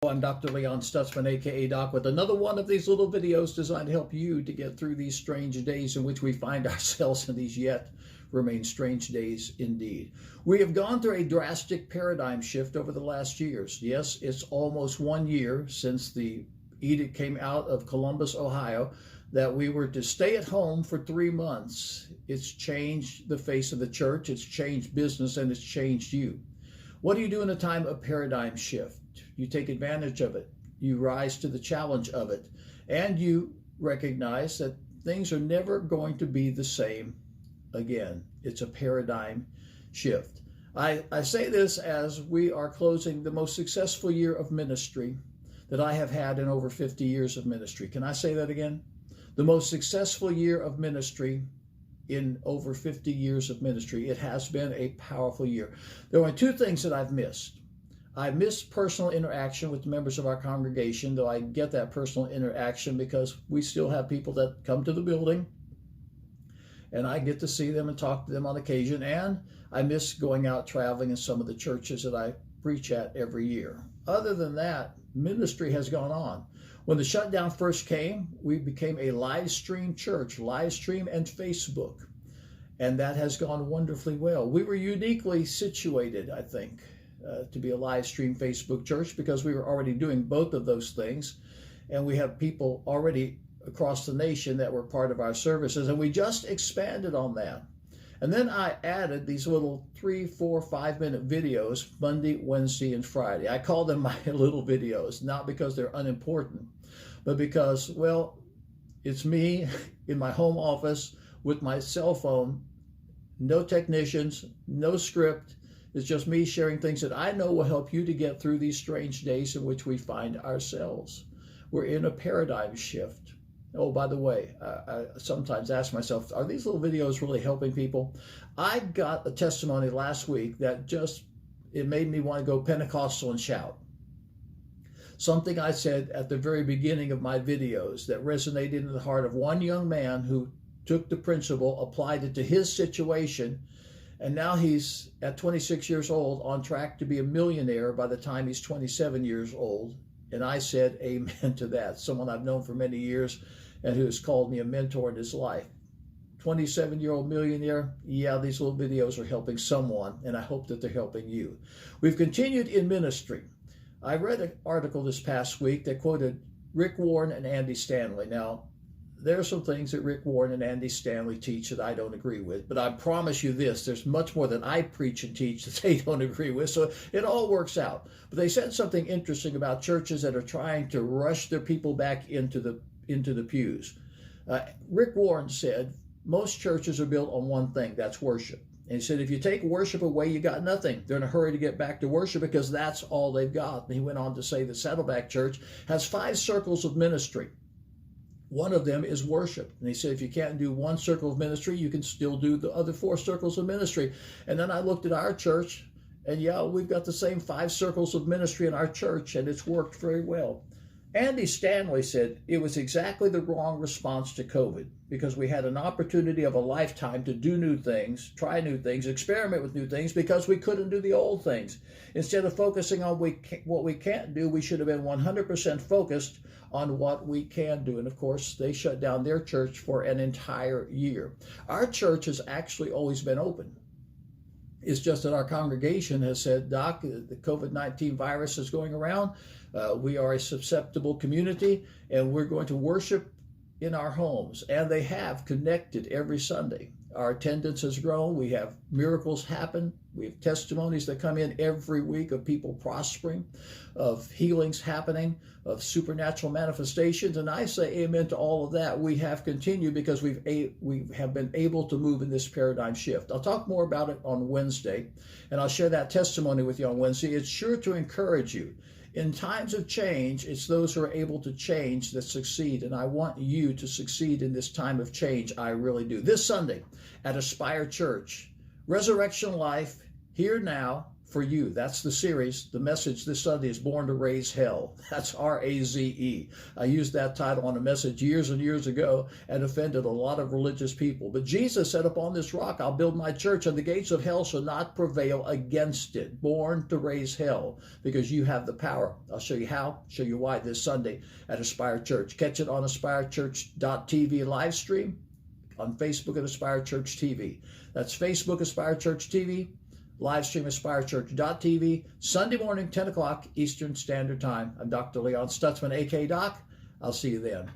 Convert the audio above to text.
I'm Dr. Leon Stutzman, aka Doc, with another one of these little videos designed to help you to get through these strange days in which we find ourselves in these yet remain strange days indeed. We have gone through a drastic paradigm shift over the last years. Yes, it's almost 1 year since the edict came out of Columbus, Ohio, that we were to stay at home for 3 months. It's changed the face of the church, it's changed business, and it's changed you. What do you do in a time of paradigm shift? You take advantage of it. You rise to the challenge of it. And you recognize that things are never going to be the same again. It's a paradigm shift. I say this as we are closing the most successful year of ministry that I have had in over 50 years of ministry. Can I say that again? The most successful year of ministry in over 50 years of ministry. It has been a powerful year. There are two things that I've missed. I miss personal interaction with members of our congregation, though I get that personal interaction because we still have people that come to the building and I get to see them and talk to them on occasion. And I miss going out traveling in some of the churches that I preach at every year. Other than that, ministry has gone on. When the shutdown first came, we became a live stream church, live stream and Facebook. And that has gone wonderfully well. We were uniquely situated, I think, to be a live stream Facebook church because we were already doing both of those things. And we have people already across the nation that were part of our services. And we just expanded on that. And then I added these little 3, 4, 5-minute videos Monday, Wednesday, and Friday. I call them my little videos, not because they're unimportant, but because, well, it's me in my home office with my cell phone, no technicians, no script. It's just me sharing things that I know will help you to get through these strange days in which we find ourselves. We're in a paradigm shift. Oh, by the way, I sometimes ask myself, are these little videos really helping people? I got a testimony last week that it made me want to go Pentecostal and shout. Something I said at the very beginning of my videos that resonated in the heart of one young man who took the principle, applied it to his situation, and now he's, at 26 years old, on track to be a millionaire by the time he's 27 years old. And I said amen to that. Someone I've known for many years and who has called me a mentor in his life. 27-year-old millionaire, yeah, these little videos are helping someone, and I hope that they're helping you. We've continued in ministry. I read an article this past week that quoted Rick Warren and Andy Stanley. Now, there are some things that Rick Warren and Andy Stanley teach that I don't agree with, but I promise you this, there's much more that I preach and teach that they don't agree with, so it all works out. But they said something interesting about churches that are trying to rush their people back into the pews. Rick Warren said, most churches are built on one thing, that's worship. And he said, if you take worship away, you got nothing. They're in a hurry to get back to worship because that's all they've got. And he went on to say that Saddleback Church has 5 circles of ministry. One of them is worship. And he said, if you can't do one circle of ministry, you can still do the other 4 circles of ministry. And then I looked at our church, and yeah, we've got the same 5 circles of ministry in our church, and it's worked very well. Andy Stanley said it was exactly the wrong response to COVID because we had an opportunity of a lifetime to do new things, try new things, experiment with new things because we couldn't do the old things. Instead of focusing on what we can't do, we should have been 100% focused on what we can do. And of course, they shut down their church for an entire year. Our church has actually always been open. It's just that our congregation has said, Doc, the COVID-19 virus is going around. We are a susceptible community, and we're going to worship in our homes. And they have connected every Sunday. Our attendance has grown. We have miracles happen. We have testimonies that come in every week of people prospering, of healings happening, of supernatural manifestations. And I say amen to all of that. We have continued because we have been able to move in this paradigm shift. I'll talk more about it on Wednesday, and I'll share that testimony with you on Wednesday. It's sure to encourage you. In times of change, it's those who are able to change that succeed, and I want you to succeed in this time of change. I really do. This Sunday at Aspire Church, Resurrection Life, Here Now, for you. That's the series. The message this Sunday is Born to Raise Hell. That's R-A-Z-E. I used that title on a message years and years ago and offended a lot of religious people. But Jesus said, upon this rock I'll build my church, and the gates of hell shall not prevail against it. Born to raise hell, because you have the power. I'll show you how, show you why this Sunday at Aspire Church. Catch it on AspireChurch.tv live stream, on Facebook at Aspire Church TV. That's Facebook Aspire Church TV. Live stream AspireChurch.tv, Sunday morning, 10 o'clock Eastern Standard Time. I'm Dr. Leon Stutzman, a.k.a. Doc. I'll see you then.